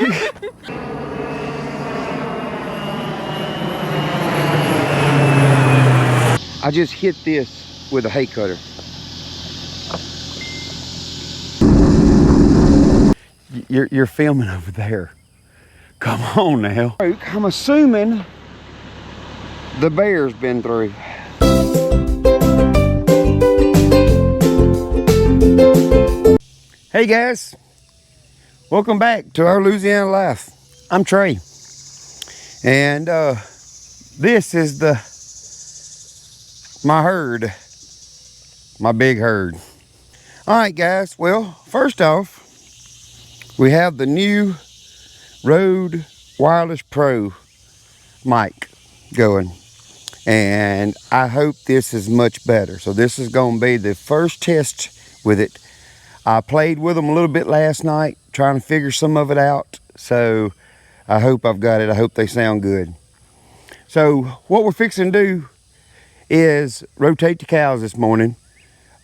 I just hit this with a hay cutter. You're filming over there. Come on now. I'm assuming the bear's been through. Hey guys, welcome back to our Louisiana life. I'm Trey, and this is my herd, my big herd. All right guys, well, first off, we have the new Rode Wireless Pro mic going, and I hope this is much better. So this is going to be the first test with it. I played with them a little bit last night, trying to figure some of it out. So I hope I've got it. I hope they sound good. So what we're fixing to do is rotate the cows this morning.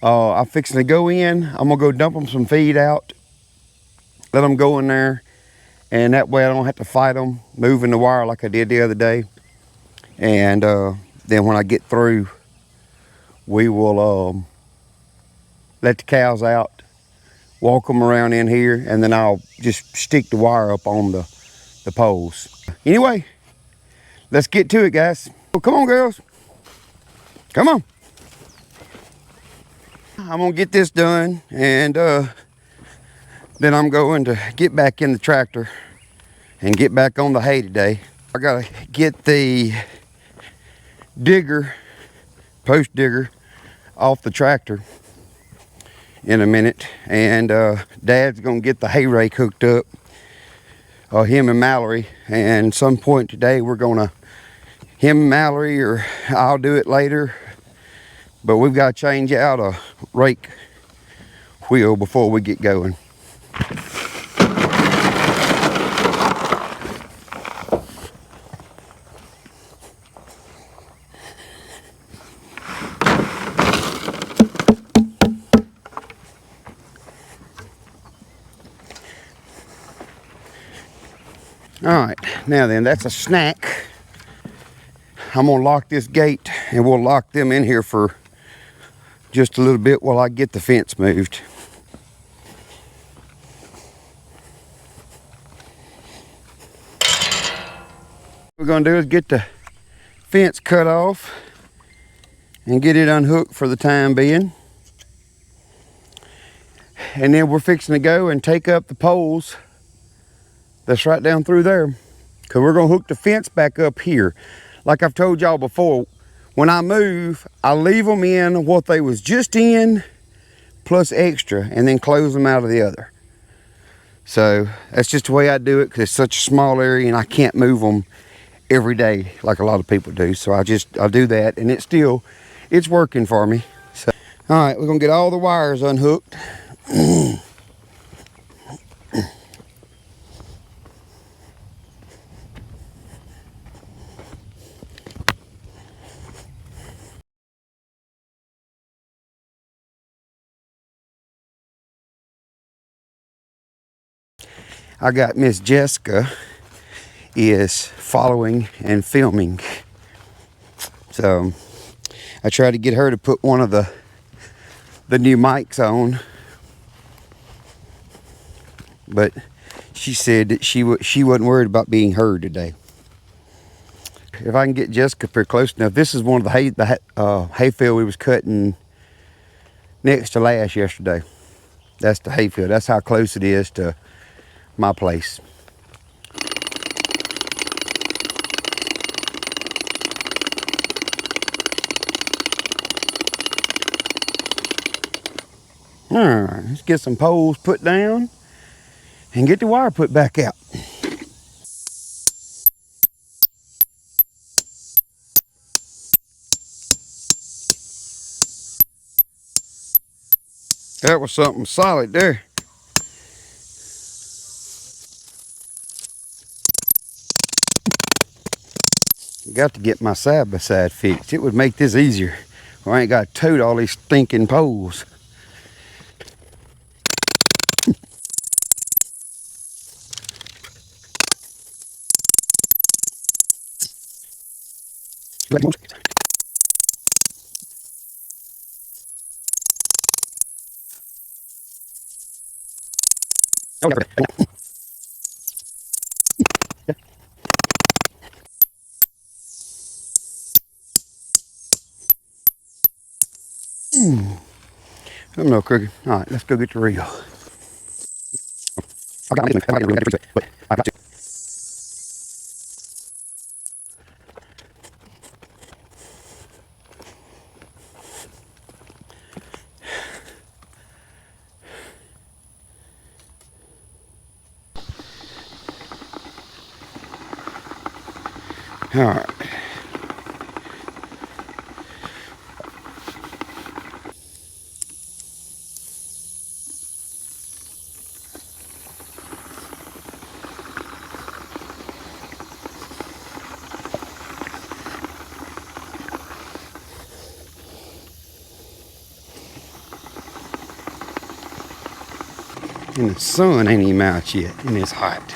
I'm fixing to go in. I'm gonna go dump them some feed out, let them go in there, and that way I don't have to fight them moving the wire like I did the other day. And then when I get through, we will let the cows out, walk them around in here, and then I'll just stick the wire up on the poles. Anyway, let's get to it, guys. Well, come on, girls. Come on. I'm gonna get this done, and then I'm going to get back in the tractor and get back on the hay today. I gotta get the digger, post digger, off the tractor in a minute, and Dad's gonna get the hay rake hooked up, him and Mallory, and some point today we're gonna, him and Mallory, or I'll do it later, but we've got to change out a rake wheel before we get going. All right, now then, that's a snack. I'm gonna lock this gate, and we'll lock them in here for just a little bit while I get the fence moved. What we're gonna do is get the fence cut off and get it unhooked for the time being. And then we're fixing to go and take up the poles that's right down through there, because we're gonna hook the fence back up here. Like I've told y'all before, when I move, I leave them in what they was just in, plus extra, and then close them out of the other. So that's just the way I do it, because it's such a small area and I can't move them every day like a lot of people do. So I'll do that, and it's working for me. So, all right, we're gonna get all the wires unhooked. I got Miss Jessica is following and filming. So I tried to get her to put one of the new mics on, but she said that she wasn't worried about being heard today. If I can get Jessica pretty close enough, this is one of the hayfield we was cutting next to last yesterday. That's the hayfield. That's how close it is to my place. All right, let's get some poles put down and get the wire put back out. That was something solid there. Got to get my side-by-side fixed. It would make this easier. I ain't got to tote all these stinking poles. I'm no crooked. All right, let's go get the reel. I got it. But I got you. All right. And the sun ain't even out yet, and it's hot.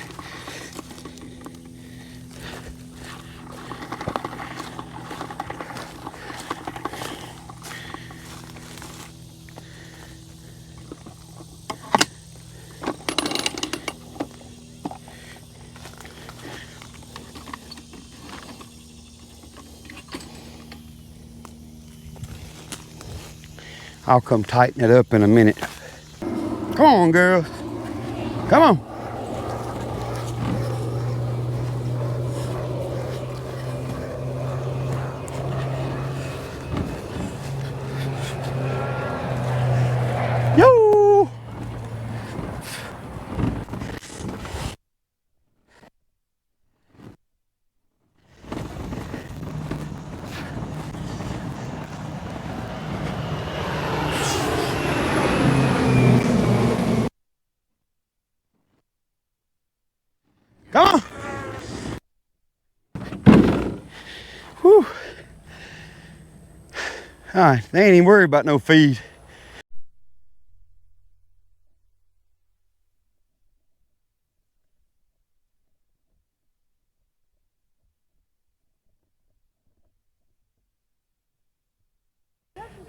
I'll come tighten it up in a minute. Come on, girls. Come on. Yo! Come on. Whew. All right, they ain't even worried about no feed.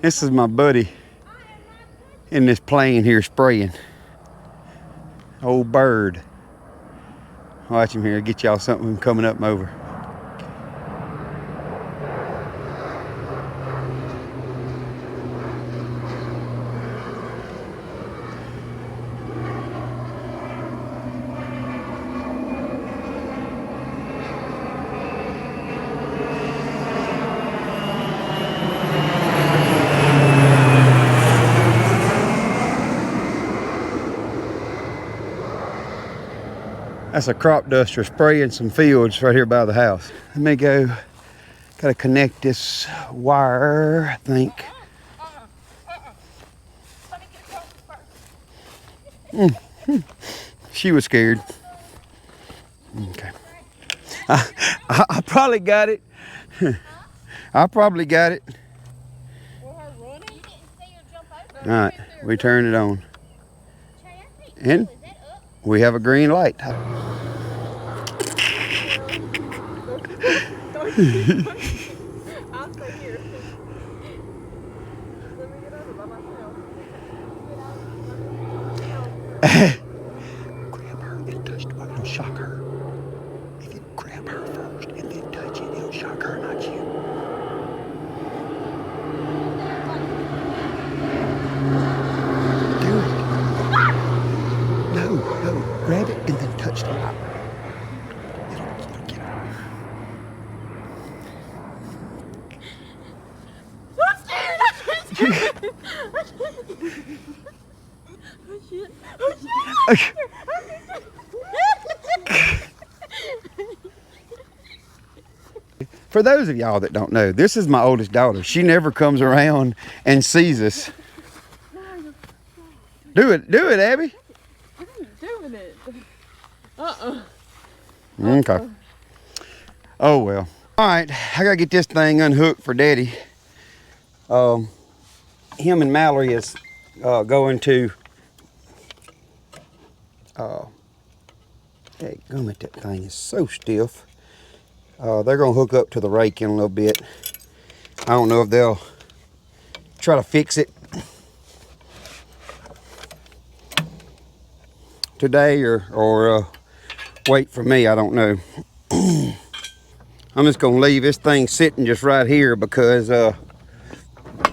This is my buddy in this plane here spraying. Old bird. Watch him here, get y'all something coming up and over. That's a crop duster spraying some fields right here by the house. Let me go, gotta connect this wire, I think. She was scared. Okay. I probably got it. I probably got it. All right, we turn it on. And we have a green light. I'll stay here. Let me get over by myself. Grab her and touch the button. It'll shock her. If you grab her first and then touch it, it'll shock her, not you. Do it. No. Grab it and then touch the button. It'll get her. I'm scared. Oh shit. Oh shit. For those of y'all that don't know, this is my oldest daughter. She never comes around and sees us. Do it, Abby. I'm doing it. Uh-uh. Okay. Oh well. All right, I gotta get this thing unhooked for Daddy. Him and Mallory is going to. Hey, gummit, that thing is so stiff. They're gonna hook up to the rake in a little bit. I don't know if they'll try to fix it today or wait for me. I don't know. I'm just gonna leave this thing sitting just right here because I'm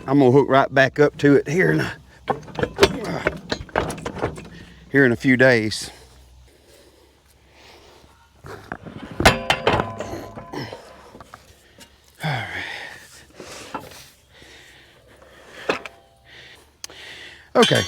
gonna hook right back up to it here in a few days. Okay.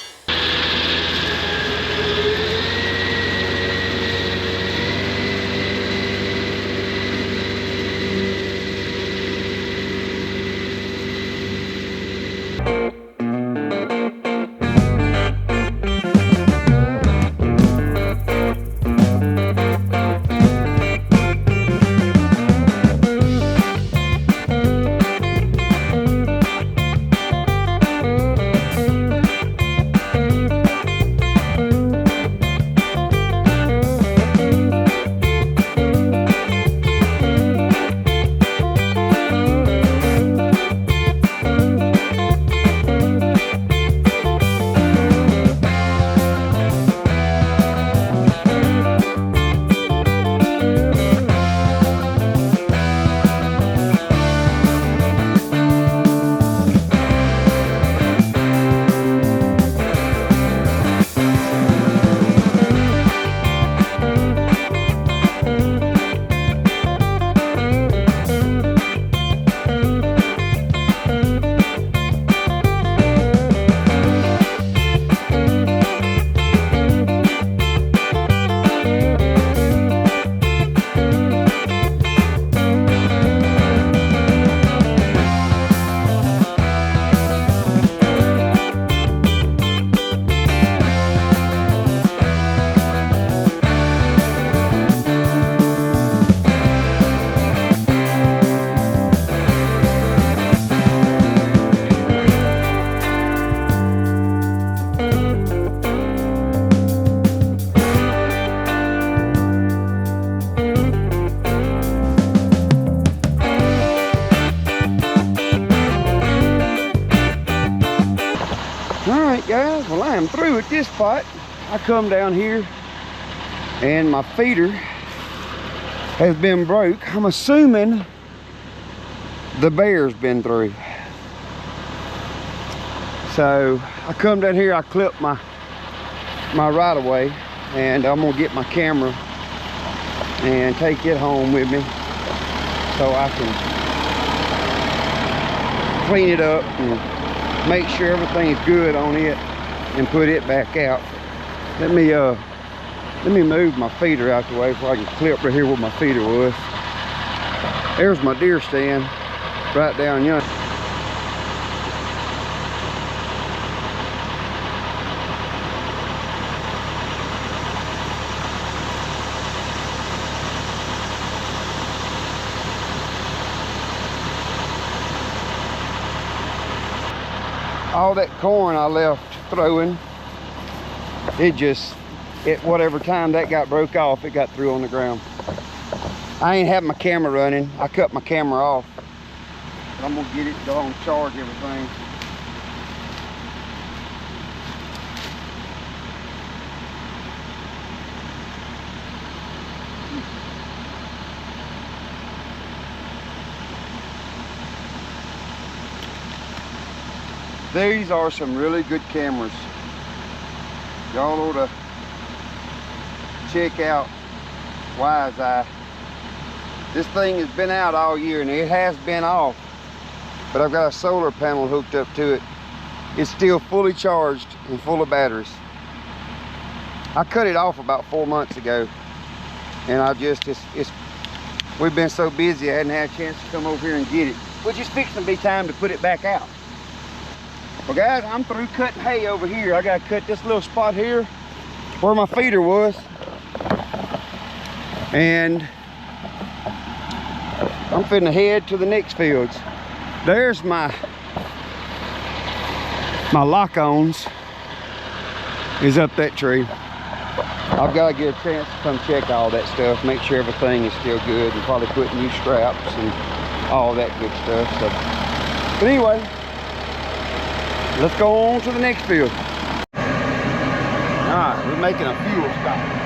Guys, well, I am through at this spot. I come down here and my feeder has been broke. I'm assuming the bear's been through. So I come down here, I clip my right of way, and I'm gonna get my camera and take it home with me so I can clean it up and make sure everything is good on it and put it back out. Let me move my feeder out the way so I can clip right here where my feeder was. There's my deer stand right down yonder. All that corn I left throwing, whatever time that got broke off, it got through on the ground. I ain't have my camera running. I cut my camera off. But I'm gonna get it, go on charge everything. These are some really good cameras. Y'all ought to check out Wiseye. This thing has been out all year and it has been off, but I've got a solar panel hooked up to it. It's still fully charged and full of batteries. I cut it off about 4 months ago, and we've been so busy I hadn't had a chance to come over here and get it, which is fixing to be time to put it back out. Well guys, I'm through cutting hay over here. I gotta cut this little spot here where my feeder was. And I'm finna head to the next fields. There's my lock-ons is up that tree. I've got to get a chance to come check all that stuff, make sure everything is still good, and probably put new straps and all that good stuff. So But anyway, let's go on to the next field. All right, we're making a fuel stop.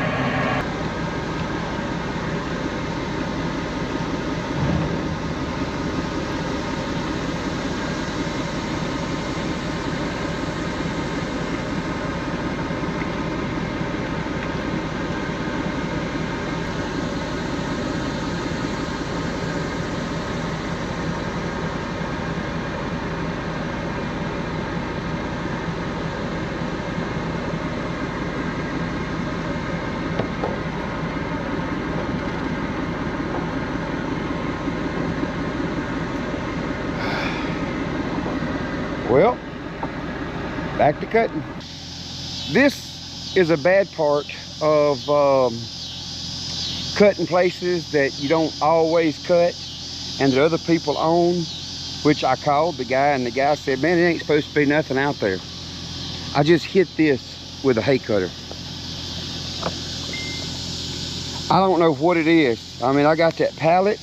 Well, back to cutting. This is a bad part of cutting places that you don't always cut and that other people own, which I called the guy, and the guy said, man, it ain't supposed to be nothing out there. I just hit this with a hay cutter. I don't know what it is. I mean, I got that pallet.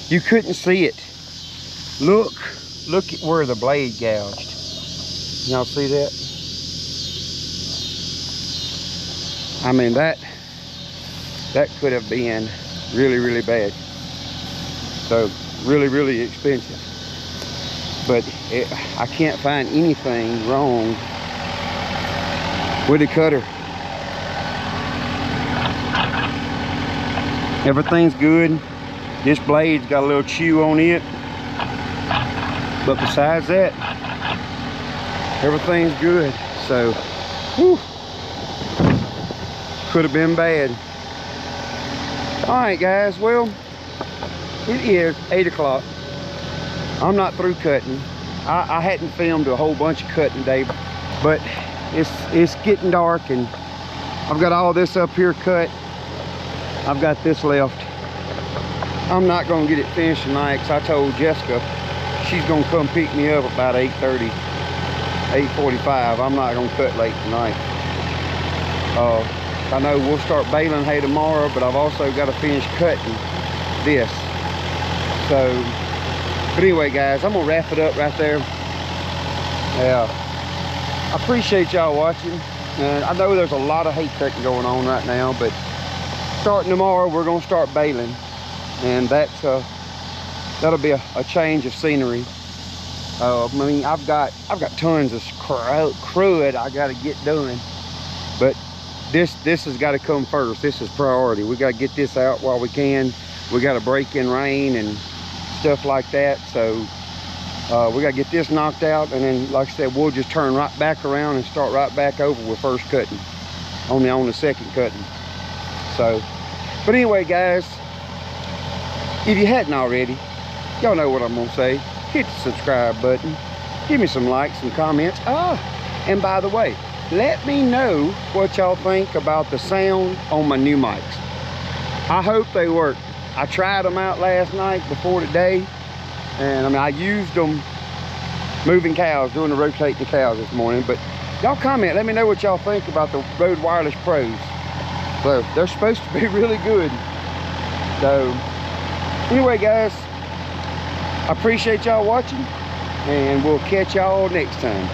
You couldn't see it. Look at where the blade gouged. Y'all see that? I mean, that could have been really, really bad. So really, really expensive. But I can't find anything wrong with the cutter. Everything's good. This blade's got a little chew on it. But besides that, everything's good. So, whew, could have been bad. All right, guys. Well, it is 8 o'clock. I'm not through cutting. I hadn't filmed a whole bunch of cutting today, but it's getting dark, and I've got all this up here cut. I've got this left. I'm not gonna get it finished tonight, because I told Jessica she's gonna come pick me up about 8:30, 8:45. I'm not gonna cut late tonight. I know we'll start baling hay tomorrow, but I've also got to finish cutting this. So, but anyway, guys, I'm gonna wrap it up right there. Yeah, I appreciate y'all watching. And I know there's a lot of hay cutting going on right now, but starting tomorrow, we're gonna start baling, and that'll be a change of scenery. I mean, I've got tons of crud I got to get done, but this has got to come first. This is priority. We got to get this out while we can. We got to break in rain and stuff like that, so we got to get this knocked out, and then, like I said, we'll just turn right back around and start right back over with first cutting on the second cutting. So, but anyway, guys, if you hadn't already, y'all know what I'm gonna say. Hit the subscribe button, give me some likes, some comments. And by the way, let me know what y'all think about the sound on my new mics. I hope they work. I tried them out last night before today, and I mean, I used them moving cows, doing the rotating the cows this morning. But y'all comment, let me know what y'all think about the Rode Wireless Pros. So they're supposed to be really good. So anyway, guys, I appreciate y'all watching, and we'll catch y'all next time.